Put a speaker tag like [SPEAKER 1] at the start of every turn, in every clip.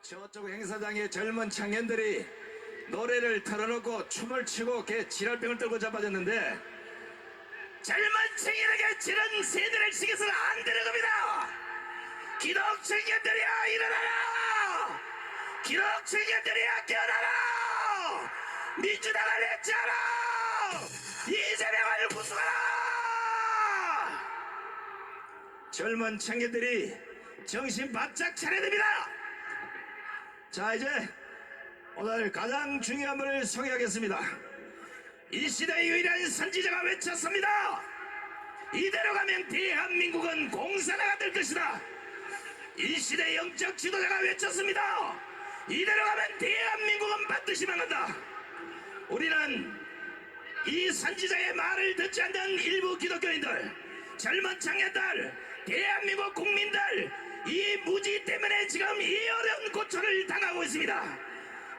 [SPEAKER 1] 저쪽 행사장에 젊은 청년들이 노래를 틀어놓고 춤을 추고 개 지랄병을 떨고 자빠졌는데 젊은 청년에게 저런 세대를 시켜서는 안 되는 겁니다. 기독 청년들이야 일어나라. 기독 청년들이야 깨어나라. 민주당을 해체하라. 이재명을 구속하라. 젊은 청년들이 정신 바짝 차려야 됩니다. 자, 이제 오늘 가장 중요한 분을 소개하겠습니다. 이 시대의 유일한 선지자가 외쳤습니다. 이대로 가면 대한민국은 공산화가 될 것이다. 이 시대의 영적 지도자가 외쳤습니다. 이대로 가면 대한민국은 반드시 망한다. 우리는 이 선지자의 말을 듣지 않는 일부 기독교인들, 젊은 청년들, 대한민국 국민들, 이 무지 때문에 지금 이 어려운 고초를 당하고 있습니다.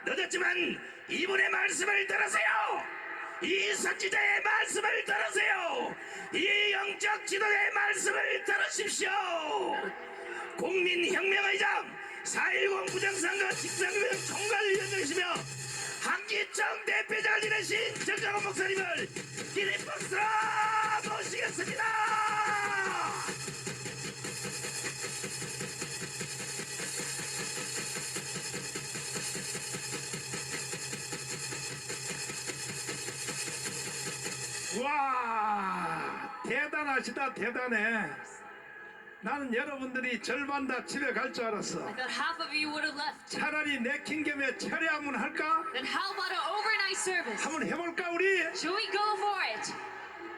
[SPEAKER 1] 늦었지만 이분의 말씀을 들으세요. 이 선지자의 말씀을 들으세요. 이 영적 지도자의 말씀을 들으십시오. 국민혁명의장 4.10 부정선거 직선거명 총괄위원장이시며 한기총 대표자를 지내신 정정원 목사님을 기립박수로 모시겠습니다.
[SPEAKER 2] 와, 대단하시다. 대단해. 나는 여러분들이 절반 다 집에 갈 줄 알았어.
[SPEAKER 3] I thought half of you would have left.
[SPEAKER 2] 차라리 내킨 김에 철회 한번 할까?
[SPEAKER 3] Then how about an overnight service?
[SPEAKER 2] 한번 해볼까 우리?
[SPEAKER 3] Should we go for it?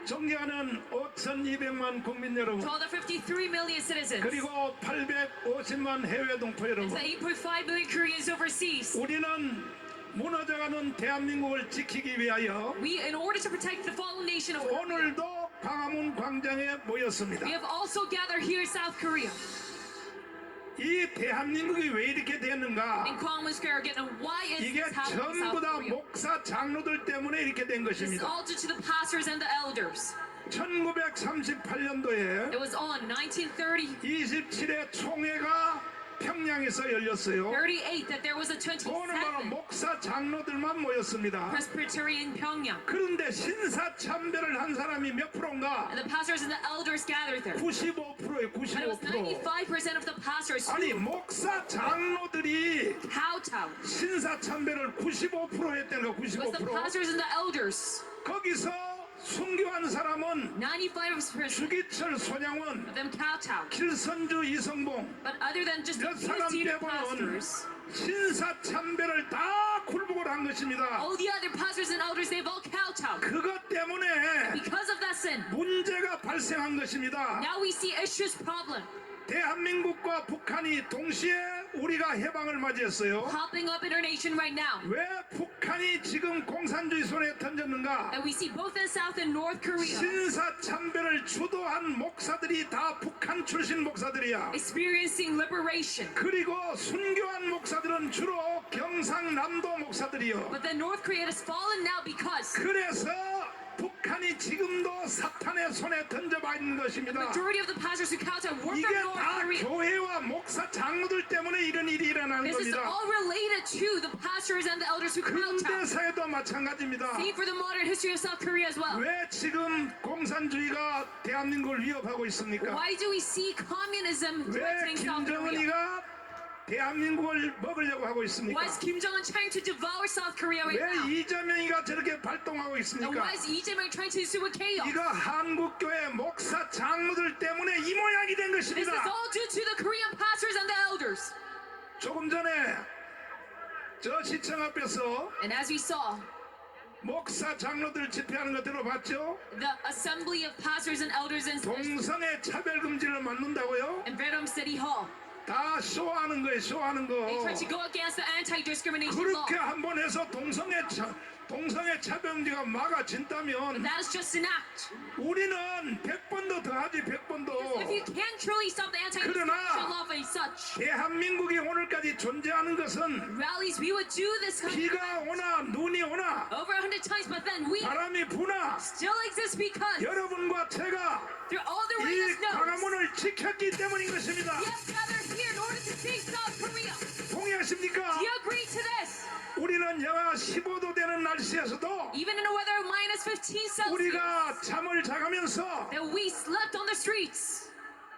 [SPEAKER 2] 존경하는 5,200만 국민 여러분,
[SPEAKER 3] To all the 53 million citizens,
[SPEAKER 2] 그리고 850만 해외 동포
[SPEAKER 3] and
[SPEAKER 2] 여러분,
[SPEAKER 3] the 8.5 million Koreans overseas,
[SPEAKER 2] 우리는 무너져가는 대한민국을 지키기 위하여
[SPEAKER 3] we, in order to protect the fallen nation of Korea,
[SPEAKER 2] 오늘도 광화문 광장에 모였습니다.
[SPEAKER 3] we have also gathered here in South Korea,
[SPEAKER 2] 이 대한민국이 왜 이렇게 됐는가?
[SPEAKER 3] in Gwanghwamun Square again. And why is
[SPEAKER 2] 이게
[SPEAKER 3] this happening in
[SPEAKER 2] 전부
[SPEAKER 3] South
[SPEAKER 2] 다
[SPEAKER 3] Korea?
[SPEAKER 2] 목사 장로들 때문에 이렇게 된
[SPEAKER 3] This is
[SPEAKER 2] 것입니다.
[SPEAKER 3] all due to the pastors and the elders.
[SPEAKER 2] 1938년도에
[SPEAKER 3] It was on 1930,
[SPEAKER 2] 27회 총회가 평양에서 열렸어요.
[SPEAKER 3] 38 that there was a
[SPEAKER 2] 오늘 바로
[SPEAKER 3] 27th
[SPEAKER 2] 목사 장로들만 모였습니다.
[SPEAKER 3] Presbyterian Pyongyang.
[SPEAKER 2] 그런데 신사참배를 한 사람이 몇 프로인가?
[SPEAKER 3] And the pastors and the elders gathered there.
[SPEAKER 2] 95%예요.
[SPEAKER 3] And it was
[SPEAKER 2] 95%.
[SPEAKER 3] 95% of the pastors
[SPEAKER 2] 아니
[SPEAKER 3] who
[SPEAKER 2] 목사 장로들이
[SPEAKER 3] kowtowed.
[SPEAKER 2] 신사참배를 95% 했다는 거.
[SPEAKER 3] It was the
[SPEAKER 2] 95%.
[SPEAKER 3] pastors and the elders.
[SPEAKER 2] 거기서 순교한 사람은
[SPEAKER 3] 95%
[SPEAKER 2] 주기철, 손양원,
[SPEAKER 3] of them kowtowed.
[SPEAKER 2] 길선주, 이성봉
[SPEAKER 3] But other than just
[SPEAKER 2] 몇
[SPEAKER 3] the
[SPEAKER 2] 사람
[SPEAKER 3] seated
[SPEAKER 2] 빼고는
[SPEAKER 3] pastors,
[SPEAKER 2] 신사참배를 다 굴복을 한 것입니다.
[SPEAKER 3] all the other pastors and elders, they've all kowtowed.
[SPEAKER 2] 그것 때문에
[SPEAKER 3] Because of that sin,
[SPEAKER 2] 문제가 발생한 것입니다.
[SPEAKER 3] now we see issues problem
[SPEAKER 2] 대한민국과 북한이 동시에 우리가 해방을 맞이했어요.
[SPEAKER 3] popping up in our nation right now.
[SPEAKER 2] 왜 북한이 지금 공산주의 손에 던졌는가?
[SPEAKER 3] And we see both in South and North Korea
[SPEAKER 2] 신사참배를 주도한 목사들이 다 북한 출신 목사들이야.
[SPEAKER 3] experiencing liberation.
[SPEAKER 2] 그리고 순교한 목사들은 주로 경상남도 목사들이요.
[SPEAKER 3] But then North Korea has fallen now because
[SPEAKER 2] 그래서 북한이 지금도 사탄의 손에 던져봐 있는 것입니다.
[SPEAKER 3] majority of the pastors who kowtowed were
[SPEAKER 2] 이게
[SPEAKER 3] from North
[SPEAKER 2] 다
[SPEAKER 3] Korea.
[SPEAKER 2] 교회와 목사 장로들 때문에 이런 일이 일어나는
[SPEAKER 3] This is
[SPEAKER 2] 겁니다.
[SPEAKER 3] all related to the pastors and the elders who kowtowed.
[SPEAKER 2] 근대사에도 마찬가지입니다.
[SPEAKER 3] Same for the modern history of South Korea as well.
[SPEAKER 2] 왜 지금 공산주의가 대한민국을 위협하고 있습니까?
[SPEAKER 3] Why do we see communism
[SPEAKER 2] 왜
[SPEAKER 3] threatening South Korea?
[SPEAKER 2] 김정은이가 대한민국을 먹으려고 하고 있습니까?
[SPEAKER 3] Why is Kim Jong-un trying to devour South Korea right
[SPEAKER 2] 왜
[SPEAKER 3] now?
[SPEAKER 2] 이재명이가 저렇게 발동하고
[SPEAKER 3] And
[SPEAKER 2] 있습니까?
[SPEAKER 3] why is Lee Jae-myung trying to sue a chaos?
[SPEAKER 2] 이거 한국교회 목사 장로들 때문에 이 모양이 된
[SPEAKER 3] This is
[SPEAKER 2] 것입니다.
[SPEAKER 3] all due to the Korean pastors and the elders.
[SPEAKER 2] 조금 전에 저 시청 앞에서
[SPEAKER 3] And as we saw,
[SPEAKER 2] 목사 장로들 집회하는 거 들어봤죠?
[SPEAKER 3] the assembly of pastors and elders in
[SPEAKER 2] 동성애 차별금지를 만든다고요?
[SPEAKER 3] Vedum City Hall.
[SPEAKER 2] 다 쇼하는 거예요. 쇼하는
[SPEAKER 3] They
[SPEAKER 2] 거.
[SPEAKER 3] tried to go against the anti-discrimination law.
[SPEAKER 2] 그렇게 한 번 해서 동성애 차별금지가 막아진다면
[SPEAKER 3] That is just an act.
[SPEAKER 2] 우리는 100번도 더 하지. 100번도.
[SPEAKER 3] If you can't truly stop the anti-discrimination law as such,
[SPEAKER 2] 대한민국이 오늘까지 존재하는 것은
[SPEAKER 3] rallies, we would do this
[SPEAKER 2] 비가 오나 눈이 오나
[SPEAKER 3] over 100 times, but then we
[SPEAKER 2] 바람이 부나
[SPEAKER 3] still exist because
[SPEAKER 2] 여러분과 제가
[SPEAKER 3] through all the
[SPEAKER 2] 이
[SPEAKER 3] radius notes,
[SPEAKER 2] 광화문을 지켰기 때문인 것입니다.
[SPEAKER 3] we have gathered here in order to save South Korea.
[SPEAKER 2] 동의하시 동의하십니까?
[SPEAKER 3] Do you agree to this?
[SPEAKER 2] 우리는 영하 15도 되는 날씨에서도
[SPEAKER 3] Even in a weather of minus 15 Celsius,
[SPEAKER 2] 우리가 잠을 자가면서
[SPEAKER 3] that we slept on the streets.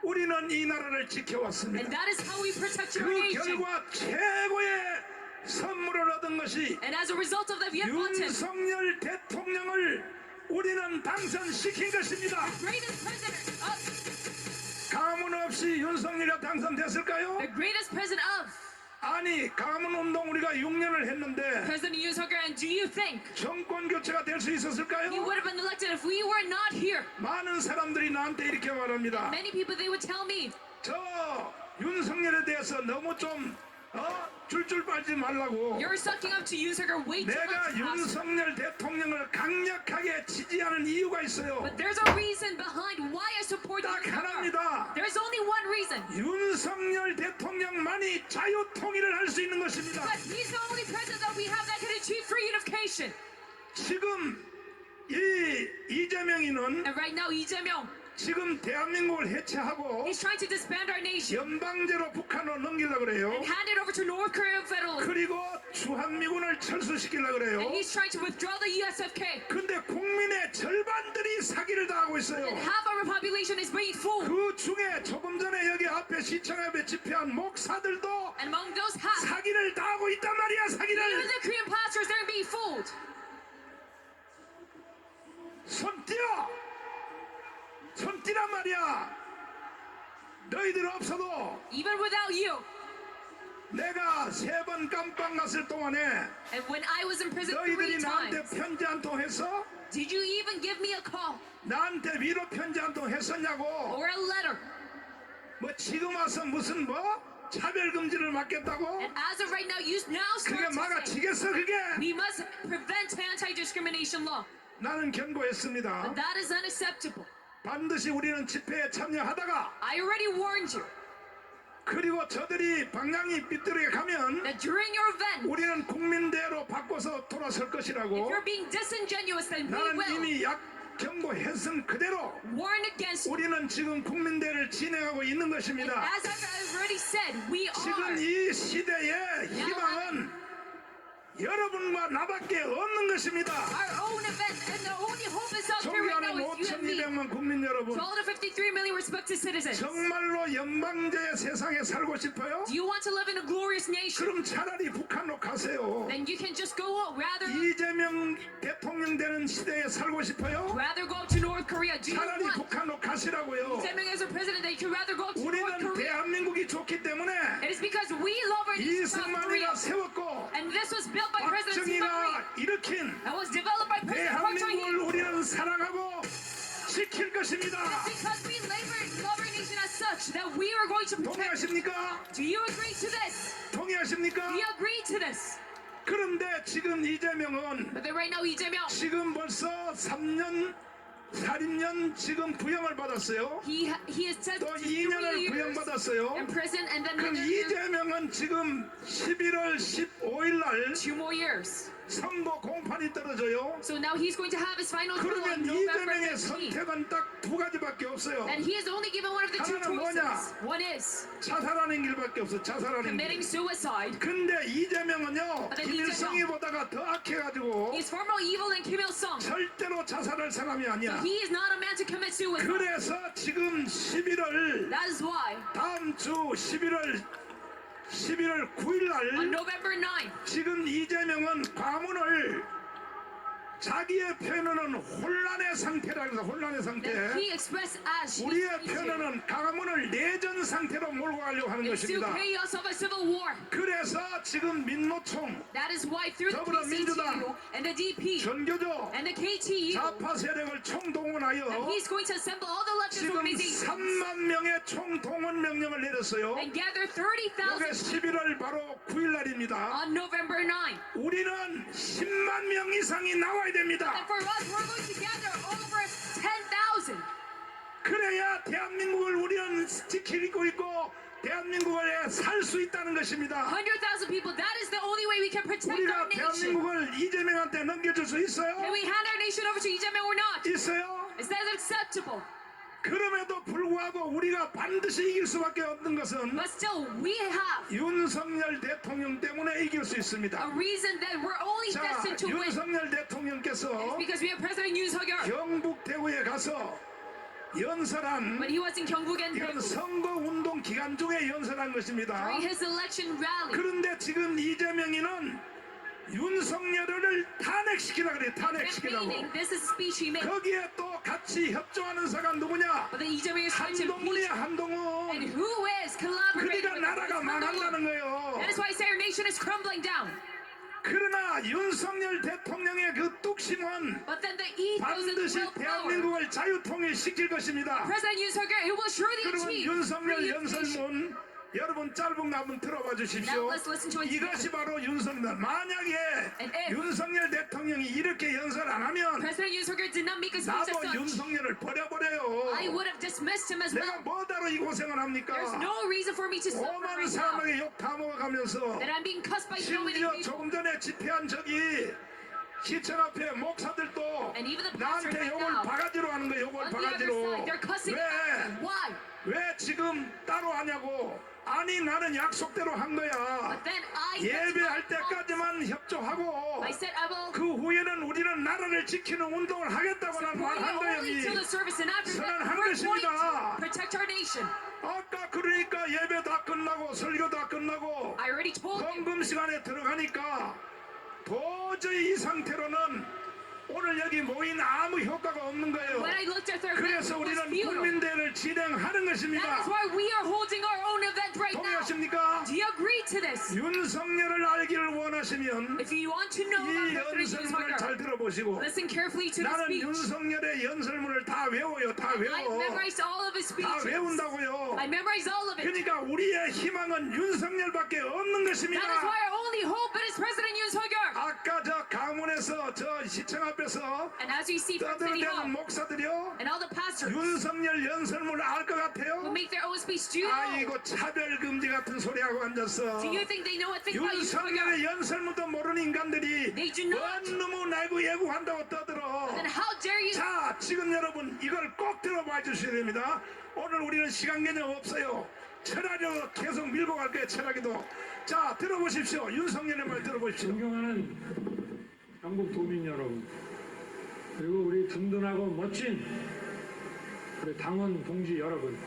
[SPEAKER 2] 우리는 이 나라를
[SPEAKER 3] And
[SPEAKER 2] 지켜왔습니다.
[SPEAKER 3] that is how we protect your
[SPEAKER 2] 그
[SPEAKER 3] nation.
[SPEAKER 2] 결과 최고의 선물을 얻은 것이
[SPEAKER 3] And as a result of that, we have gotten
[SPEAKER 2] 윤석열 대통령을 우리는 당선시킨 것입니다.
[SPEAKER 3] greatest president of
[SPEAKER 2] 가문 없이 윤석열이 당선됐을까요?
[SPEAKER 3] the greatest president of
[SPEAKER 2] 아니, 가문 운동 우리가 6년을 했는데
[SPEAKER 3] President Yoon Suk-yeol. And do you think
[SPEAKER 2] 정권 교체가 될 수
[SPEAKER 3] he
[SPEAKER 2] 있었을까요?
[SPEAKER 3] would have been elected if we were not here?
[SPEAKER 2] 많은 사람들이 나한테 이렇게 말합니다.
[SPEAKER 3] Many people, they would tell me,
[SPEAKER 2] 저 윤석열에 대해서 너무 좀 줄줄 빨지 말라고.
[SPEAKER 3] you're sucking up to Yoon Suk-yeol way too
[SPEAKER 2] 내가
[SPEAKER 3] much.
[SPEAKER 2] 윤석열 대통령을 강력하게 지지하는 이유가 있어요.
[SPEAKER 3] But there's a reason behind why I support
[SPEAKER 2] 딱
[SPEAKER 3] Yoon Suk-yeol.
[SPEAKER 2] 하나입니다.
[SPEAKER 3] There's only one reason.
[SPEAKER 2] 윤석열 대통령만이 자유 통일을 할 수 있는 것입니다.
[SPEAKER 3] But he's the only president that we have that can achieve free unification.
[SPEAKER 2] 지금 이 이재명이는
[SPEAKER 3] And right now, Lee Jae-myung,
[SPEAKER 2] 지금 대한민국을 해체하고
[SPEAKER 3] he's trying to disband our nation
[SPEAKER 2] 연방제로 북한으로 넘기려고 그래요.
[SPEAKER 3] and hand it over to North Korean federalism.
[SPEAKER 2] 그리고 주한미군을 철수시키려고 그래요.
[SPEAKER 3] And he's trying to withdraw the USFK.
[SPEAKER 2] 근데 국민의 절반들이 사기를 당하고 있어요.
[SPEAKER 3] And half our population is being fooled.
[SPEAKER 2] 그 중에 조금 전에 여기 앞에 시청 앞에 집회한 목사들도
[SPEAKER 3] And among those half,
[SPEAKER 2] 사기를 당하고 있단 말이야.
[SPEAKER 3] even
[SPEAKER 2] 사기를.
[SPEAKER 3] the Korean pastors, they're being fooled.
[SPEAKER 2] 손 띄어. 손 띄란 말이야. 너희들 없어도
[SPEAKER 3] Even without you.
[SPEAKER 2] 내가 3번 깜빵 갔을 동안에
[SPEAKER 3] And when I was in prison
[SPEAKER 2] 너희들이
[SPEAKER 3] 3
[SPEAKER 2] 나한테
[SPEAKER 3] times,
[SPEAKER 2] 편지 한 통 했어?
[SPEAKER 3] did you even give me a call
[SPEAKER 2] 나한테 위로 편지 한 통 했었냐고.
[SPEAKER 3] or a letter?
[SPEAKER 2] 뭐 지금 와서 무슨 차별 금지를 막겠다고?
[SPEAKER 3] And as of right now, you now
[SPEAKER 2] 그게
[SPEAKER 3] start to say,
[SPEAKER 2] 막아지겠어 그게?
[SPEAKER 3] we must prevent anti-discrimination law.
[SPEAKER 2] 나는 경고했습니다.
[SPEAKER 3] But that is unacceptable.
[SPEAKER 2] 반드시 우리는 집회에 참여하다가
[SPEAKER 3] I already warned you
[SPEAKER 2] 그리고 저들이 방향이 삐뚤게 가면
[SPEAKER 3] that during your event,
[SPEAKER 2] 우리는 국민대로 바꿔서 돌아설
[SPEAKER 3] if
[SPEAKER 2] 것이라고.
[SPEAKER 3] you're being disingenuous, then we
[SPEAKER 2] 나는
[SPEAKER 3] will
[SPEAKER 2] 이미 경고했은 그대로
[SPEAKER 3] warn against you.
[SPEAKER 2] 우리는 지금 국민대를 진행하고 있는
[SPEAKER 3] And
[SPEAKER 2] 것입니다.
[SPEAKER 3] as I've already said, we
[SPEAKER 2] 지금
[SPEAKER 3] are.
[SPEAKER 2] 이 시대의 희망은 여러분과 나밖에 없는 것입니다.
[SPEAKER 3] Our own event, and the only hope is out here right
[SPEAKER 2] 존경하는
[SPEAKER 3] now is you and me.
[SPEAKER 2] 5,200만 국민 여러분,
[SPEAKER 3] To all the 53 million respected citizens,
[SPEAKER 2] 정말로 영광제의 세상에 살고 싶어요?
[SPEAKER 3] do you want to live in a glorious nation?
[SPEAKER 2] 그럼 차라리 북한으로 가세요.
[SPEAKER 3] Then you can just go rather
[SPEAKER 2] 이재명 대통령 되는 시대에 살고 싶어요?
[SPEAKER 3] go to North Korea. Do you
[SPEAKER 2] 차라리
[SPEAKER 3] want
[SPEAKER 2] 북한으로 가시라고요.
[SPEAKER 3] Jae-myung as a president? Then you can rather go to North
[SPEAKER 2] 우리는
[SPEAKER 3] Korea.
[SPEAKER 2] 대한민국이 좋기 때문에
[SPEAKER 3] It is because we love our nation, South
[SPEAKER 2] 이승만이가
[SPEAKER 3] Korea,
[SPEAKER 2] 세웠고
[SPEAKER 3] and this was built by President Lee
[SPEAKER 2] 박정희가 일으킨
[SPEAKER 3] and was developed by President Park
[SPEAKER 2] 대한민국을
[SPEAKER 3] Chung-hee.
[SPEAKER 2] 우리는 사랑하고 지킬 것입니다.
[SPEAKER 3] Because we love our nation as such that we are going to protect.
[SPEAKER 2] 동의하십니까?
[SPEAKER 3] Do you agree to this?
[SPEAKER 2] 동의하십니까?
[SPEAKER 3] Do you agree to this?
[SPEAKER 2] 그런데 지금 이재명은
[SPEAKER 3] But then right now, Lee Jae-myung,
[SPEAKER 2] 지금 벌써 3년, 4년 지금 부형을 받았어요.
[SPEAKER 3] he is sentenced
[SPEAKER 2] 또
[SPEAKER 3] to 3
[SPEAKER 2] 2년을
[SPEAKER 3] years
[SPEAKER 2] 부형받았어요.
[SPEAKER 3] in prison, and then
[SPEAKER 2] 그럼
[SPEAKER 3] another year,
[SPEAKER 2] 이재명은 지금 11월 15일 날
[SPEAKER 3] 2 more years.
[SPEAKER 2] 선거 공판이 떨어져요.
[SPEAKER 3] So now he's going to have his final trial on
[SPEAKER 2] 그러면
[SPEAKER 3] November
[SPEAKER 2] 이재명의
[SPEAKER 3] 15th.
[SPEAKER 2] 선택은 딱 두 가지밖에 없어요.
[SPEAKER 3] And he is only given one of the two
[SPEAKER 2] 하나는 뭐냐?
[SPEAKER 3] choices. One is
[SPEAKER 2] 자살하는 길밖에 없어. 자살하는
[SPEAKER 3] committing
[SPEAKER 2] 길.
[SPEAKER 3] suicide.
[SPEAKER 2] 근데 이재명은요,
[SPEAKER 3] 근데
[SPEAKER 2] 김일성이 보다가 더 악해가지고
[SPEAKER 3] He's far more evil than Kim Il-sung.
[SPEAKER 2] 절대로 자살할 사람이 아니야.
[SPEAKER 3] He is not a man to commit suicide.
[SPEAKER 2] 그래서 지금 11월
[SPEAKER 3] That is why
[SPEAKER 2] 다음 주 11월 9일 날
[SPEAKER 3] on November 9th,
[SPEAKER 2] 지금 이재명은 과문을 자기의 표현은 혼란의 상태라 그래서 혼란의 상태.
[SPEAKER 3] that he expressed as she
[SPEAKER 2] 우리의
[SPEAKER 3] speaks here.
[SPEAKER 2] 표현은 가문을 내전 상태로 몰고 가려고 하는
[SPEAKER 3] It's still
[SPEAKER 2] 것입니다.
[SPEAKER 3] chaos of a civil war.
[SPEAKER 2] 그래서 지금 민노총,
[SPEAKER 3] That is why through the
[SPEAKER 2] 더불어민주당,
[SPEAKER 3] PCTU and the DP
[SPEAKER 2] 전교조,
[SPEAKER 3] and the KTU,
[SPEAKER 2] 좌파 세력을 총동원하여
[SPEAKER 3] he's going to assemble all the leftist
[SPEAKER 2] 지금
[SPEAKER 3] organizations
[SPEAKER 2] 3만 명의 총동원 명령을 내렸어요.
[SPEAKER 3] and gather
[SPEAKER 2] 이게
[SPEAKER 3] 30,000
[SPEAKER 2] 11월 바로 9일 날입니다.
[SPEAKER 3] on November 9th.
[SPEAKER 2] 우리는 10만 명 이상이 나와야
[SPEAKER 3] And
[SPEAKER 2] 됩니다.
[SPEAKER 3] for us, we're going to gather over 10,000.
[SPEAKER 2] 그래야 대한민국을 우리는 지키고 있고 대한민국에 살 수 있다는 것입니다.
[SPEAKER 3] 100,000 people. That is the only way we can protect our
[SPEAKER 2] 우리가
[SPEAKER 3] nation.
[SPEAKER 2] 대한민국을 이재명한테 넘겨줄 수 있어요?
[SPEAKER 3] Can we hand our nation over to Lee Jae-myung or not?
[SPEAKER 2] 있어요?
[SPEAKER 3] Is that acceptable?
[SPEAKER 2] 그럼에도 불구하고 우리가 반드시 이길 수밖에 없는 것은
[SPEAKER 3] But still, we have
[SPEAKER 2] 윤석열 대통령 때문에 이길 수
[SPEAKER 3] a
[SPEAKER 2] 있습니다.
[SPEAKER 3] reason that we're only
[SPEAKER 2] 자,
[SPEAKER 3] destined to win.
[SPEAKER 2] 윤석열 대통령께서
[SPEAKER 3] Because we have President Yoon Suk-yeol.
[SPEAKER 2] 경북 대구에 가서 연설한
[SPEAKER 3] When he was in Gyeongbuk and
[SPEAKER 2] 이건
[SPEAKER 3] Daegu
[SPEAKER 2] 선거 운동 기간 중에 연설한 것입니다.
[SPEAKER 3] during his election rally.
[SPEAKER 2] 그런데 지금 이재명이는 윤석열을 탄핵시키라 그래. 탄핵시키라고.
[SPEAKER 3] Campaigning, this is a speech he made.
[SPEAKER 2] 거기에 또 같이 협조하는 사람 누구냐?
[SPEAKER 3] But then Lee Jae-myung is trying to
[SPEAKER 2] 한동훈이야
[SPEAKER 3] impeach.
[SPEAKER 2] 한동훈.
[SPEAKER 3] And who is collaborating
[SPEAKER 2] 그러니까
[SPEAKER 3] with him?
[SPEAKER 2] 나라가
[SPEAKER 3] It's
[SPEAKER 2] 망한다는
[SPEAKER 3] Handogun.
[SPEAKER 2] 거예요.
[SPEAKER 3] That is why I say our nation is crumbling down.
[SPEAKER 2] 그러나 윤석열 대통령의 그 뚝심은
[SPEAKER 3] But then the ethos and
[SPEAKER 2] 반드시
[SPEAKER 3] willpower.
[SPEAKER 2] 대한민국을 자유통일시킬 것입니다.
[SPEAKER 3] President Yoon Suk-yeol, it will surely
[SPEAKER 2] 그러면
[SPEAKER 3] achieve
[SPEAKER 2] 윤석열
[SPEAKER 3] free education.
[SPEAKER 2] 연설문 여러분 짧은 거 한번 들어봐 주십시오.
[SPEAKER 3] Now let's listen to it
[SPEAKER 2] 이것이 바로 윤석열. 만약에
[SPEAKER 3] And if
[SPEAKER 2] 윤석열 대통령이 이렇게 연설 안 하면
[SPEAKER 3] President Yoon Suk-yeol did not make a speech as
[SPEAKER 2] 나도
[SPEAKER 3] such,
[SPEAKER 2] 윤석열을 버려버려요.
[SPEAKER 3] I would have dismissed him as
[SPEAKER 2] 내가
[SPEAKER 3] well.
[SPEAKER 2] 뭐다로 이 고생을 합니까?
[SPEAKER 3] There's no reason for me to suffer
[SPEAKER 2] 오만
[SPEAKER 3] right now.
[SPEAKER 2] 사람에게 욕 다 먹어가면서
[SPEAKER 3] That I'm being cussed by so many
[SPEAKER 2] 심지어
[SPEAKER 3] people.
[SPEAKER 2] 조금 전에 집회한 저기 시청 앞에 목사들도
[SPEAKER 3] And even the pastors
[SPEAKER 2] 나한테
[SPEAKER 3] right
[SPEAKER 2] 욕을
[SPEAKER 3] now,
[SPEAKER 2] 바가지로 하는 거예요. 욕을
[SPEAKER 3] On the other
[SPEAKER 2] 바가지로.
[SPEAKER 3] side, they're cussing
[SPEAKER 2] 왜?
[SPEAKER 3] at me. Why?
[SPEAKER 2] 왜 지금 따로 하냐고. 아니 나는 약속대로 한 거야.
[SPEAKER 3] But then I
[SPEAKER 2] 예배할 때까지만 협조하고
[SPEAKER 3] I said I will
[SPEAKER 2] 그 후에는 우리는 나라를 지키는 운동을 하겠다고 난
[SPEAKER 3] support
[SPEAKER 2] 말한
[SPEAKER 3] you
[SPEAKER 2] 거예요.
[SPEAKER 3] only till the service, and after that,
[SPEAKER 2] 선언한
[SPEAKER 3] we're going
[SPEAKER 2] 것입니다.
[SPEAKER 3] to protect our nation.
[SPEAKER 2] 아까 그러니까 예배 다 끝나고 설교 다 끝나고
[SPEAKER 3] I already told you.
[SPEAKER 2] 헌금 시간에 들어가니까 도저히 이 상태로는 오늘 여기 모인 아무 효과가 없는 거예요.
[SPEAKER 3] When I looked at their
[SPEAKER 2] 그래서
[SPEAKER 3] event, it was
[SPEAKER 2] 우리는
[SPEAKER 3] futile.
[SPEAKER 2] 국민대회를 진행하는
[SPEAKER 3] That
[SPEAKER 2] 것입니다.
[SPEAKER 3] is why we are holding our own event right now.
[SPEAKER 2] 동의하십니까?
[SPEAKER 3] Do you agree to this?
[SPEAKER 2] 윤석열을 알기를 원하시면
[SPEAKER 3] If you want to know
[SPEAKER 2] 이
[SPEAKER 3] about President Yoon
[SPEAKER 2] 연설문을 잘
[SPEAKER 3] Suk-yeol,
[SPEAKER 2] 들어보시고
[SPEAKER 3] listen carefully to the
[SPEAKER 2] 나는
[SPEAKER 3] speech.
[SPEAKER 2] 윤석열의 연설문을 다 외워요. 다
[SPEAKER 3] I
[SPEAKER 2] 외워.
[SPEAKER 3] memorized all of his
[SPEAKER 2] 다
[SPEAKER 3] speeches.
[SPEAKER 2] 외운다고요.
[SPEAKER 3] I memorized all of it.
[SPEAKER 2] 그러니까 우리의 희망은 윤석열밖에 없는
[SPEAKER 3] That is
[SPEAKER 2] 것입니다.
[SPEAKER 3] why our only hope is President Yoon Suk-yeol.
[SPEAKER 2] 아까 저 강원에서 저 시청 앞에서
[SPEAKER 3] And as you see from City
[SPEAKER 2] 떠들어대는
[SPEAKER 3] Hall,
[SPEAKER 2] 목사들이요
[SPEAKER 3] and all the pastors
[SPEAKER 2] 윤석열 연설문을 알 것
[SPEAKER 3] who
[SPEAKER 2] 같아요?
[SPEAKER 3] make their own speech, do you know?
[SPEAKER 2] 아이고 차별금지 같은 소리하고 앉았어.
[SPEAKER 3] Do you think they know a thing about Yoon Suk-yeol?
[SPEAKER 2] 윤석열의 연설문도 모르는 인간들이
[SPEAKER 3] They do not.
[SPEAKER 2] 원룸을 날고 예고한다고 떠들어.
[SPEAKER 3] Then how dare you?
[SPEAKER 2] 자 지금 여러분 이걸 꼭 들어봐 주셔야 됩니다. 오늘 우리는 시간 개념 없어요. 철학으로 계속 밀고 갈 거예요. 철학이도. 자 들어보십시오. 윤석열의 말 들어보십시오.
[SPEAKER 4] 존경하는 경북 도민 여러분, 그리고 우리 든든하고 멋진 우리 당원 동지 여러분,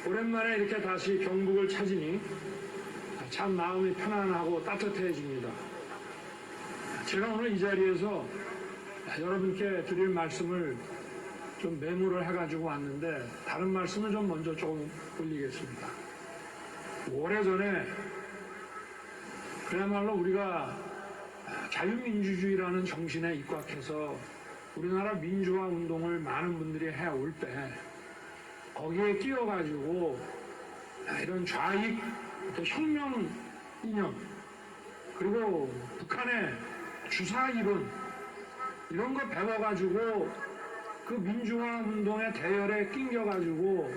[SPEAKER 4] 오랜만에 이렇게 다시 경북을 찾으니 참 마음이 편안하고 따뜻해집니다. 제가 오늘 이 자리에서 여러분께 드릴 말씀을 좀 메모를 해가지고 왔는데, 다른 말씀은 좀 먼저 조금 올리겠습니다. 오래전에 그야말로 우리가 자유민주주의라는 정신에 입각해서 우리나라 민주화 운동을 많은 분들이 해올 때 거기에 끼어가지고 이런 좌익 또 혁명 이념 그리고 북한의 주사 이론 이런 거 배워가지고 그 민주화 운동의 대열에 낑겨가지고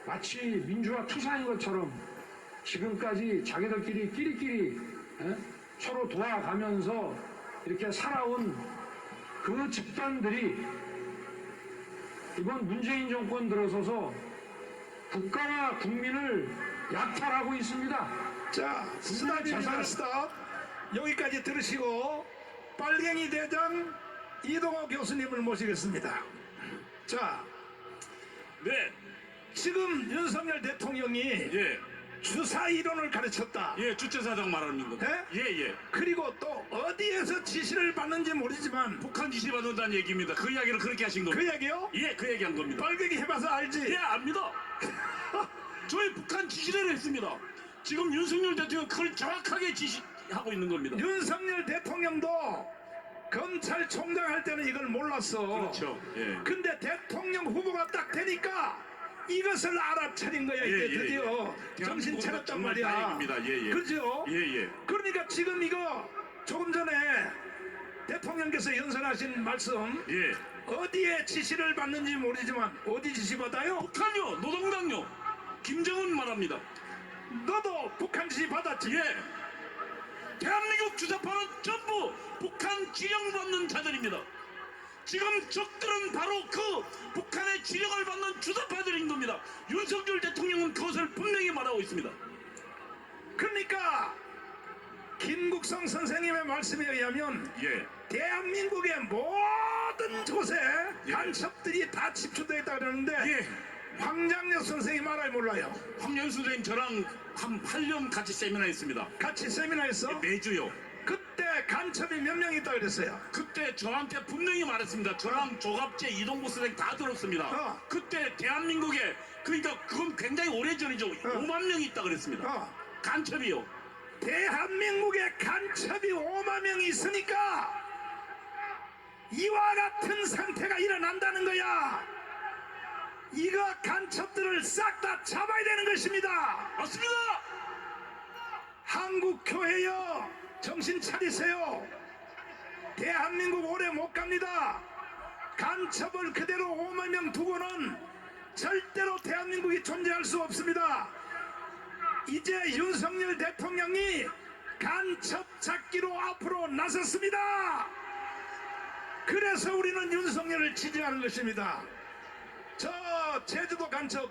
[SPEAKER 4] 마치 민주화 투사인 것처럼 지금까지 자기들끼리 끼리끼리 서로 도와가면서 이렇게 살아온 그 집단들이 이번 문재인 정권 들어서서 국가와 국민을 약탈하고 있습니다.
[SPEAKER 2] 자 스탑입니다. 스탑. 여기까지 들으시고 빨갱이 대장 이동호 교수님을 모시겠습니다. 자
[SPEAKER 1] 네,
[SPEAKER 2] 지금 윤석열 대통령이
[SPEAKER 1] 예,
[SPEAKER 2] 주사 이론을 가르쳤다.
[SPEAKER 1] 예, 주체사장 말하는 거.
[SPEAKER 2] 네?
[SPEAKER 1] 예, 예.
[SPEAKER 2] 그리고 또 어디에서 지시를 받는지 모르지만
[SPEAKER 1] 북한 지시 받는다는 얘기입니다. 그 이야기를 그렇게 하신 겁니다.
[SPEAKER 2] 그 얘기요?
[SPEAKER 1] 예, 그 얘기한 겁니다.
[SPEAKER 2] 빨갱이 해봐서 알지?
[SPEAKER 1] 예, 압니다. 저희 북한 지시대로 했습니다. 지금 윤석열 대통령 그걸 정확하게 지시하고 있는 겁니다.
[SPEAKER 2] 윤석열 대통령도 검찰총장 할 때는 이걸 몰랐어.
[SPEAKER 1] 그렇죠. 예.
[SPEAKER 2] 근데 대통령 후보가 딱 되니까 이것을 알아차린 거야. 이제
[SPEAKER 1] 예, 예,
[SPEAKER 2] 드디어
[SPEAKER 1] 예.
[SPEAKER 2] 정신 차렸단
[SPEAKER 1] 정말
[SPEAKER 2] 말이야.
[SPEAKER 1] 다행입니다. 예, 예.
[SPEAKER 2] 그죠?
[SPEAKER 1] 예, 예.
[SPEAKER 2] 그러니까 지금 이거 조금 전에 대통령께서 연설하신 말씀
[SPEAKER 1] 예.
[SPEAKER 2] 어디에 지시를 받는지 모르지만 어디 지시 받아요?
[SPEAKER 1] 북한요, 노동당요, 김정은 말합니다.
[SPEAKER 2] 너도 북한 지시 받았지?
[SPEAKER 1] 예. 대한민국 주사파는 전부 북한 지령받는 자들입니다. 지금 적들은 바로 그 북한의 지령을 받는 주도파들인 겁니다. 윤석열 대통령은 그것을 분명히 말하고 있습니다.
[SPEAKER 2] 그러니까 김국성 선생님의 말씀에 의하면
[SPEAKER 1] 예.
[SPEAKER 2] 대한민국의 모든 곳에 간첩들이 다 집중되어 있다 그러는데
[SPEAKER 1] 예.
[SPEAKER 2] 황장엽 선생님 알아요 몰라요?
[SPEAKER 1] 황현 선생님 저랑 한 8년 같이 세미나 했습니다.
[SPEAKER 2] 같이 세미나 했어?
[SPEAKER 1] 매주요.
[SPEAKER 2] 그때 간첩이 몇 명 있다 그랬어요?
[SPEAKER 1] 그때 저한테 분명히 말했습니다. 저랑 조갑재 이동구 선생 다 들었습니다. 그때 대한민국에 그러니까 그건 굉장히 오래전이죠. 5만 명이 있다 그랬습니다. 간첩이요.
[SPEAKER 2] 대한민국에 간첩이 5만 명이 있으니까 이와 같은 상태가 일어난다는 거야. 이거 간첩들을 싹 다 잡아야 되는 것입니다.
[SPEAKER 1] 맞습니다.
[SPEAKER 2] 한국 교회여 정신 차리세요. 대한민국 오래 못 갑니다. 간첩을 그대로 5만 명 두고는 절대로 대한민국이 존재할 수 없습니다. 이제 윤석열 대통령이 간첩 잡기로 앞으로 나섰습니다. 그래서 우리는 윤석열을 지지하는 것입니다. 저 제주도 간첩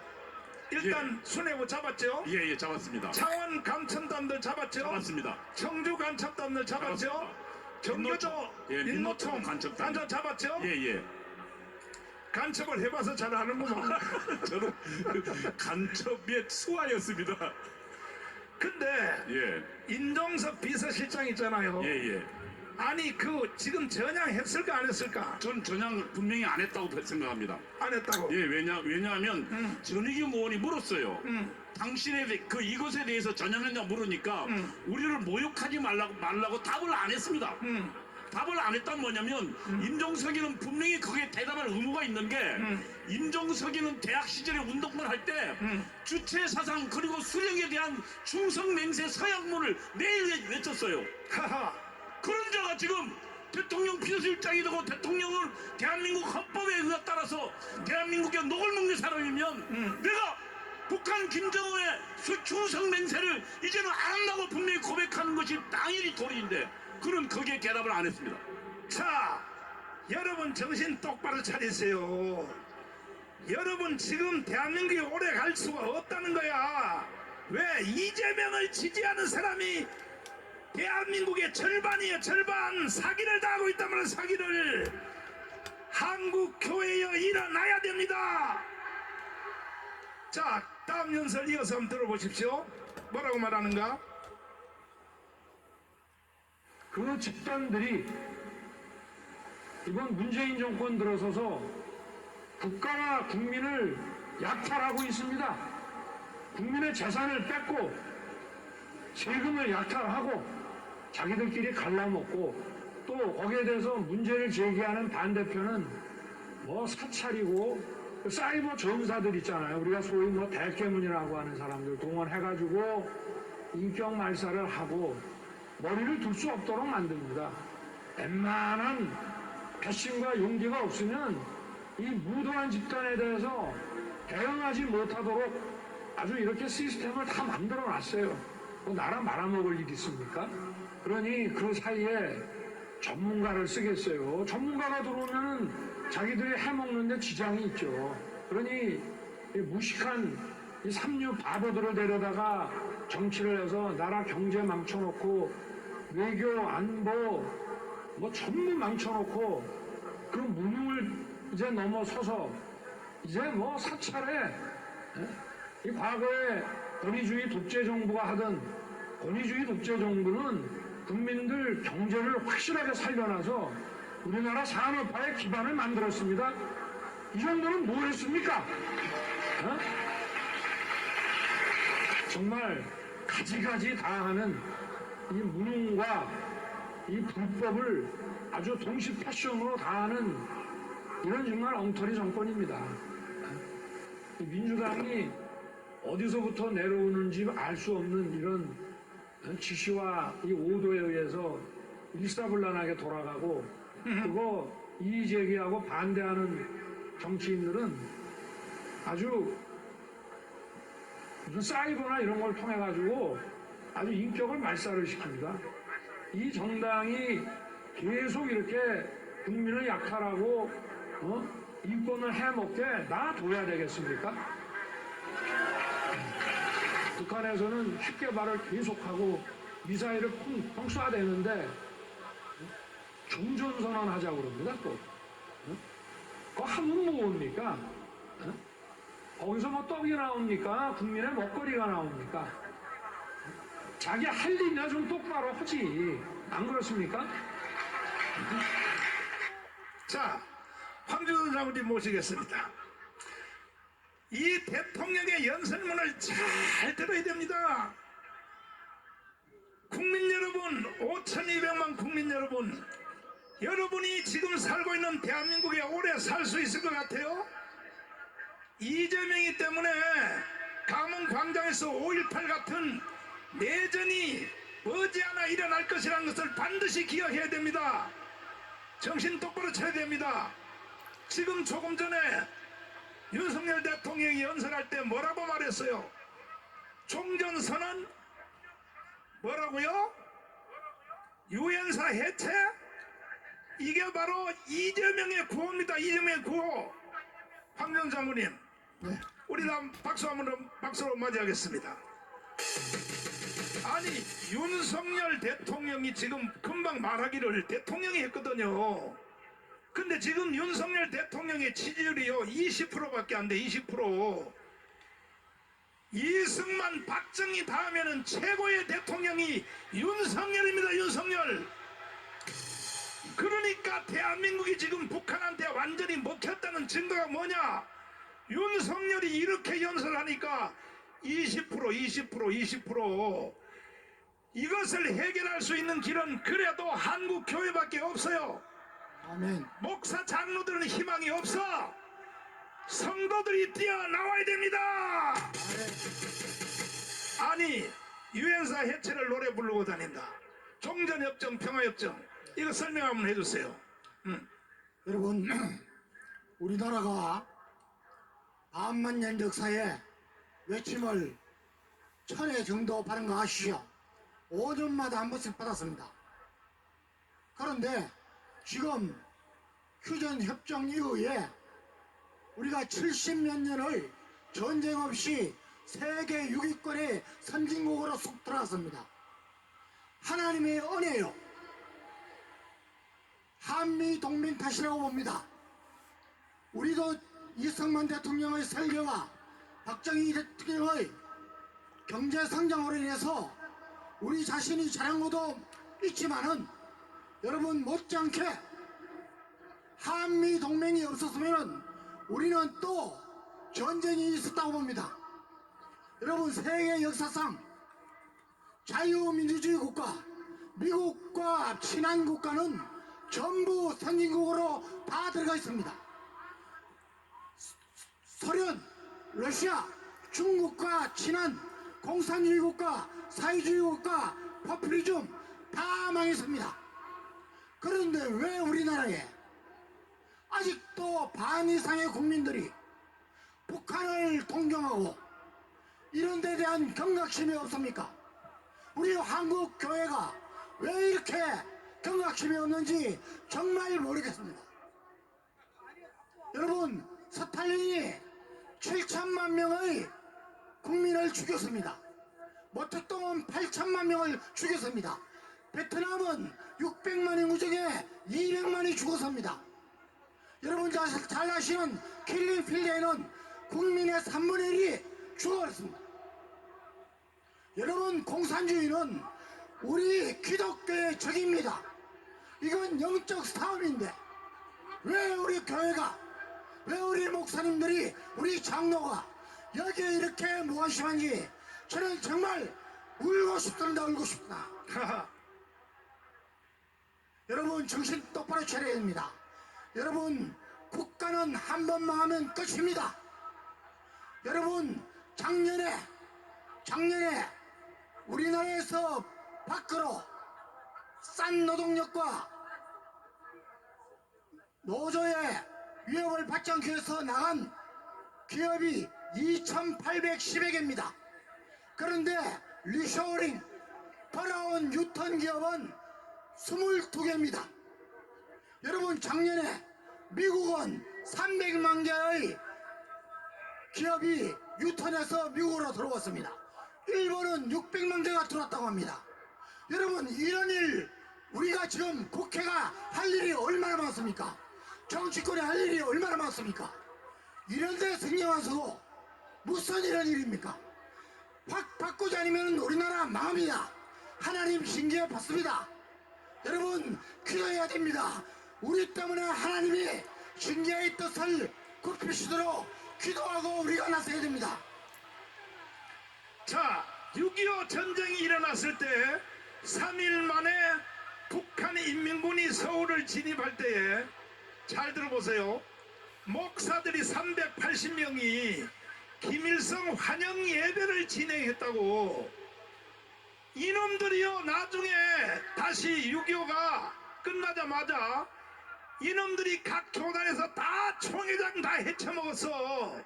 [SPEAKER 2] 일단 수뇌부 잡았죠?
[SPEAKER 1] 예, 잡았습니다.
[SPEAKER 2] 창원 감천단들 잡았죠?
[SPEAKER 1] 잡았습니다.
[SPEAKER 2] 청주 간첩단들 잡았죠? 경기도 민노총 간첩 잡았죠?
[SPEAKER 1] 예.
[SPEAKER 2] 간첩을 해봐서 잘 아는구만.
[SPEAKER 1] 저는 간첩의 수하였습니다.
[SPEAKER 2] 근데
[SPEAKER 1] 예.
[SPEAKER 2] 임종석 비서실장 있잖아요.
[SPEAKER 1] 예.
[SPEAKER 2] 아니 그 지금 전향했을까 안 했을까?
[SPEAKER 1] 전 전향 분명히 안 했다고 생각합니다.
[SPEAKER 2] 안 했다고.
[SPEAKER 1] 예, 왜냐하면 전익윤 의원이 물었어요. 당신의 그 이것에 대해서 전향했냐 물으니까 우리를 모욕하지 말라고 답을 안 했습니다. 답을 안 했단 뭐냐면 임종석이는 분명히 거기에 대답할 의무가 있는 게 임종석이는 대학 시절에 운동을 할 때 주체 사상 그리고 수령에 대한 충성 맹세 서약문을 매일 외쳤어요.
[SPEAKER 2] 하하.
[SPEAKER 1] 그런 자가 지금 대통령 비서실장이 되고 대통령을 대한민국 헌법에 따라서 대한민국의 녹을 먹는 사람이면 내가 북한 김정은의 충성 맹세를 이제는 안 한다고 분명히 고백하는 것이 당연히 도리인데 그는 거기에 대답을 안 했습니다.
[SPEAKER 2] 자, 여러분 정신 똑바로 차리세요. 여러분 지금 대한민국이 오래 갈 수가 없다는 거야. 왜 이재명을 지지하는 사람이 대한민국의 절반이에요. 절반. 사기를 당하고 있단 말이에요. 사기를. 한국 교회여 일어나야 됩니다. 자, 다음 연설 이어서 한번 들어보십시오. 뭐라고 말하는가?
[SPEAKER 4] 그 집단들이 이번 문재인 정권 들어서서 국가와 국민을 약탈하고 있습니다. 국민의 재산을 뺏고 세금을 약탈하고 자기들끼리 갈라먹고 또 거기에 대해서 문제를 제기하는 반대편은 뭐 사찰이고 사이버 전사들 있잖아요. 우리가 소위 뭐 대깨문이라고 하는 사람들 동원해가지고 인격 말살을 하고 머리를 둘 수 없도록 만듭니다. 웬만한 배심과 용기가 없으면 이 무도한 집단에 대해서 대응하지 못하도록 아주 이렇게 시스템을 다 만들어 놨어요. 뭐 나라 말아먹을 일 있습니까? 그러니 그 사이에 전문가를 쓰겠어요. 전문가가 들어오면 자기들이 해먹는데 지장이 있죠. 그러니 이 무식한 이 삼류 바보들을 데려다가 정치를 해서 나라 경제 망쳐놓고 외교 안보 뭐 전부 망쳐놓고 그 무능을 이제 넘어서서 이제 뭐 사찰에 이 과거에 권위주의 독재 정부가 하던 권위주의 독재 정부는 국민들 경제를 확실하게 살려놔서 우리나라 산업화의 기반을 만들었습니다. 이 정도는 뭐 했습니까? 정말 가지가지 다 하는 이 무능과 이 불법을 아주 동시 패션으로 다 하는 이런 정말 엉터리 정권입니다. 민주당이 어디서부터 내려오는지 알 수 없는 이런 지시와 이 오도에 의해서 일사불란하게 돌아가고 그거 이의제기하고 반대하는 정치인들은 아주 무슨 사이버나 이런 걸 통해 가지고 아주 인격을 말살을 시킵니다. 이 정당이 계속 이렇게 국민을 약탈하고 인권을 해먹게 놔둬야 되겠습니까? 북한에서는 핵 개발을 계속하고 미사일을 펑펑 쏴대는데 종전선언 하자고 그럽니다 또. 그거 하면 뭐입니까? 거기서 뭐 떡이 나옵니까? 국민의 먹거리가 나옵니까? 자기 할 일이나 좀 똑바로 하지. 안 그렇습니까?
[SPEAKER 2] 자, 황준호 장군님 모시겠습니다. 이 대통령의 연설문을 잘 들어야 됩니다. 국민 여러분, 5,200만 국민 여러분, 여러분이 지금 살고 있는 대한민국에 오래 살 수 있을 것 같아요? 이재명이 때문에 강원 광장에서 5.18 같은 내전이 머지않아 일어날 것이라는 것을 반드시 기억해야 됩니다. 정신 똑바로 차려야 됩니다. 지금 조금 전에 윤석열 대통령이 연설할 때 뭐라고 말했어요? 종전선언 뭐라고요? 유엔사 해체? 이게 바로 이재명의 구호입니다. 이재명의 구호. 황교안 장군님, 우리 다 박수로 맞이하겠습니다. 아니, 윤석열 대통령이 지금 금방 말하기를 대통령이 했거든요. 근데 지금 윤석열 대통령의 지지율이요 20%밖에 안 돼. 20%. 이승만, 박정희 다음에는 최고의 대통령이 윤석열입니다. 윤석열. 그러니까 대한민국이 지금 북한한테 완전히 먹혔다는 증거가 뭐냐? 윤석열이 이렇게 연설하니까 20% 이것을 해결할 수 있는 길은 그래도 한국 교회밖에 없어요.
[SPEAKER 5] 아멘.
[SPEAKER 2] 목사 장로들은 희망이 없어. 성도들이 뛰어나와야 됩니다. 아니, 유엔사 해체를 노래 부르고 다닌다. 종전협정, 평화협정, 이거 설명 한번 해주세요.
[SPEAKER 5] 여러분, 우리나라가 반만 년 역사에 외침을 1000회 정도 받은 거 아시죠? 5년마다 한 번씩 받았습니다. 그런데 지금 휴전협정 이후에 우리가 70몇 년을 전쟁 없이 세계 6위권의 선진국으로 쑥 들어갔습니다. 하나님의 은혜요. 한미 동맹 탓이라고 봅니다. 우리도 이승만 대통령의 설계와 박정희 대통령의 경제 성장으로 인해서 우리 자신이 잘한 것도 있지만은 여러분 못지않게 한미 동맹이 없었으면 우리는 또 전쟁이 있었다고 봅니다. 여러분, 세계 역사상 자유민주주의 국가, 미국과 친한 국가는 전부 선진국으로 다 들어가 있습니다. 소련, 러시아, 중국과 친한 공산주의 국가, 사회주의 국가, 포퓰리즘 다 망했습니다. 그런데 왜 우리나라에 아직도 반 이상의 국민들이 북한을 동경하고 이런 데 대한 경각심이 없습니까? 우리 한국 교회가 왜 이렇게 경각심이 없는지 정말 모르겠습니다. 여러분, 스탈린이 7천만 명의 국민을 죽였습니다. 모택동은 8천만 명을 죽였습니다. 베트남은 600만 인구 중에 200만이 죽었습니다. 여러분 잘 아시는 킬링필드에는 국민의 3분의 1이 죽어버렸습니다. 여러분, 공산주의는 우리 기독교의 적입니다. 이건 영적 싸움인데 왜 우리 교회가, 왜 우리 목사님들이, 우리 장로가 여기에 이렇게 무관심한지 저는 정말 울고 싶습니다. 울고 싶다. 여러분, 정신 똑바로 차려야 됩니다. 여러분, 국가는 한 번 망하면 끝입니다. 여러분, 작년에 우리나라에서 밖으로 싼 노동력과 노조의 위협을 받지 않기 위해서 나간 기업이 2,810여 개입니다. 그런데 리쇼어링, 돌아온 유턴 기업은 22개입니다. 여러분 작년에 미국은 300만 개의 기업이 유턴해서 미국으로 들어왔습니다. 일본은 600만 개가 들어왔다고 합니다. 여러분 이런 일 우리가 지금 국회가 할 일이 얼마나 많습니까? 정치권이 할 일이 얼마나 많습니까? 이런 데 신경 안 쓰고 무슨 이런 일입니까? 확 바꾸지 않으면 우리나라 망합니다. 하나님 징계 받습니다. 여러분 기도해야 됩니다. 우리 때문에 하나님이 징계의 뜻을 굽히시도록 기도하고 우리가 나서야 됩니다.
[SPEAKER 2] 자, 6.25 전쟁이 일어났을 때 3일 만에 북한 인민군이 서울을 진입할 때에 잘 들어보세요. 목사들이 380명이 김일성 환영 예배를 진행했다고. 이놈들이요 나중에 다시 6.25가 끝나자마자 이놈들이 각 교단에서 다 총회장 다 헤쳐먹었어.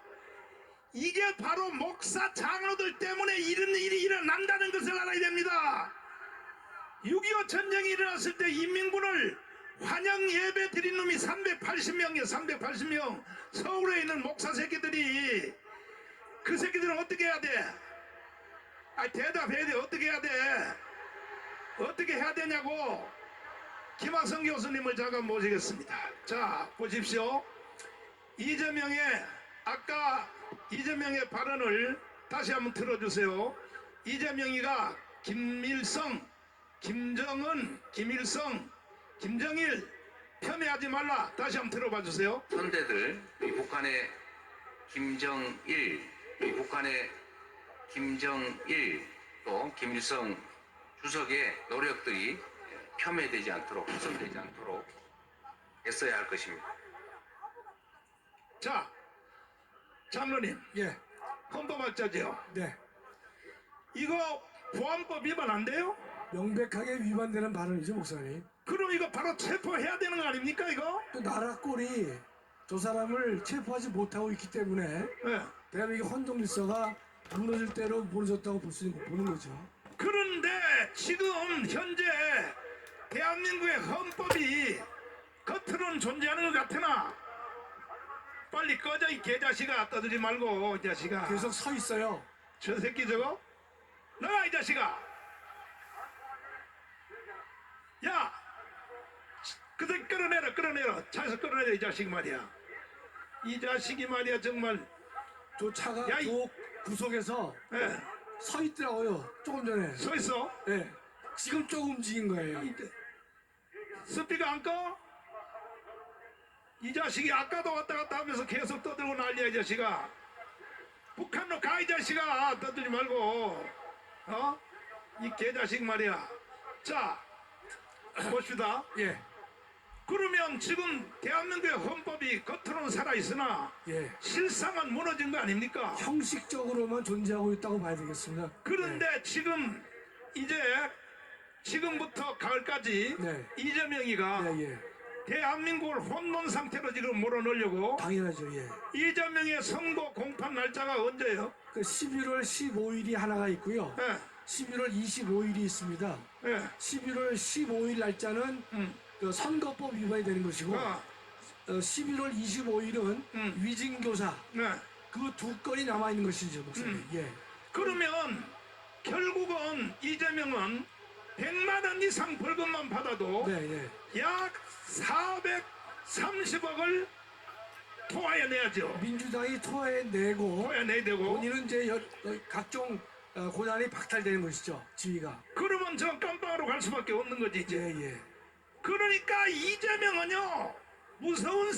[SPEAKER 2] 이게 바로 목사 장로들 때문에 이런 일이 일어난다는 것을 알아야 됩니다. 6.25 전쟁이 일어났을 때 인민군을 환영 예배 드린 놈이 380명이에요. 380명. 서울에 있는 목사 새끼들이. 그 새끼들은 어떻게 해야 돼? 대답해야 돼. 어떻게 해야 돼? 어떻게 해야 되냐고. 김학성 교수님을 잠깐 모시겠습니다. 자, 보십시오. 아까 이재명의 발언을 다시 한번 들어주세요. 이재명이가 김일성, 김정은, 김일성, 김정일 폄훼하지 말라. 다시 한번 들어봐 주세요.
[SPEAKER 6] 선대들, 이 북한의 김정일, 이 북한의 김정일 또 김일성 주석의 노력들이 폄훼되지 않도록, 훼손되지 않도록 애써야 할 것입니다.
[SPEAKER 2] 자, 장로님,
[SPEAKER 4] 예,
[SPEAKER 2] 헌법학자죠.
[SPEAKER 4] 네.
[SPEAKER 2] 이거 보안법 위반 안 돼요?
[SPEAKER 7] 명백하게 위반되는 발언이죠, 목사님.
[SPEAKER 2] 그럼 이거 바로 체포해야 되는 거 아닙니까 이거?
[SPEAKER 7] 또 나라 꼴이 저 사람을 체포하지 못하고 있기 때문에
[SPEAKER 2] 네.
[SPEAKER 7] 대한민국 헌정질서가 무너질 대로 무너졌다고 볼 수 있는 보는 거죠.
[SPEAKER 2] 그런데 지금 현재 대한민국의 헌법이 겉으로는 존재하는 것 같으나 빨리 꺼져 이 개자식아. 떠들지 말고 이 자식아.
[SPEAKER 7] 계속 서 있어요.
[SPEAKER 2] 저 새끼 저거 나가 이 자식아. 야, 그 새끼 끌어내라. 차에서 끌어내라 이 자식 말이야. 이 자식이 말이야 정말.
[SPEAKER 7] 저 차가
[SPEAKER 2] 야,
[SPEAKER 7] 저 구석에서
[SPEAKER 2] 예,
[SPEAKER 7] 서 있더라고요. 조금 전에.
[SPEAKER 2] 서 있어.
[SPEAKER 7] 예. 지금 조금 움직인 거예요.
[SPEAKER 2] 스피커 안 꺼? 이 자식이 아까도 왔다 갔다 하면서 계속 떠들고 난리야 이 자식아. 북한로 가 이 자식아. 떠들지 말고. 이 개자식 말이야. 자, 봅시다.
[SPEAKER 7] 예.
[SPEAKER 2] 그러면 지금 대한민국의 헌법이 겉으로는 살아있으나
[SPEAKER 7] 예.
[SPEAKER 2] 실상은 무너진 거 아닙니까?
[SPEAKER 7] 형식적으로만 존재하고 있다고 봐야 되겠습니다.
[SPEAKER 2] 그런데 지금 이제 지금부터 가을까지
[SPEAKER 7] 네.
[SPEAKER 2] 이재명이가
[SPEAKER 7] 예, 예.
[SPEAKER 2] 대한민국을 혼돈 상태로 지금 몰아넣으려고.
[SPEAKER 7] 당연하죠. 예.
[SPEAKER 2] 이재명의 선거 공판 날짜가 언제예요?
[SPEAKER 7] 그 11월 15일이 하나가 있고요.
[SPEAKER 2] 예,
[SPEAKER 7] 11월 25일이 있습니다.
[SPEAKER 2] 예.
[SPEAKER 7] 11월 15일 날짜는 그 선거법 위반이 되는 것이고 11월 25일은 위증교사
[SPEAKER 2] 네.
[SPEAKER 7] 그 두 건이 남아 있는 것이죠, 목사님. 예.
[SPEAKER 2] 그러면 결국은 이재명은 100만 원 이상 벌금만 받아도
[SPEAKER 7] 네, 예.
[SPEAKER 2] 약 430억을 토하여 내야죠.
[SPEAKER 7] 민주당이 토해내고
[SPEAKER 2] 토하여 내야 되고.
[SPEAKER 7] 본인은 이제 각종 고난이 박탈되는 것이죠, 지위가.
[SPEAKER 2] 그러면 저 깜빵으로 갈 수밖에 없는 거지 이제.
[SPEAKER 7] 예, 예.
[SPEAKER 2] 그러니까 이재명은요 무서운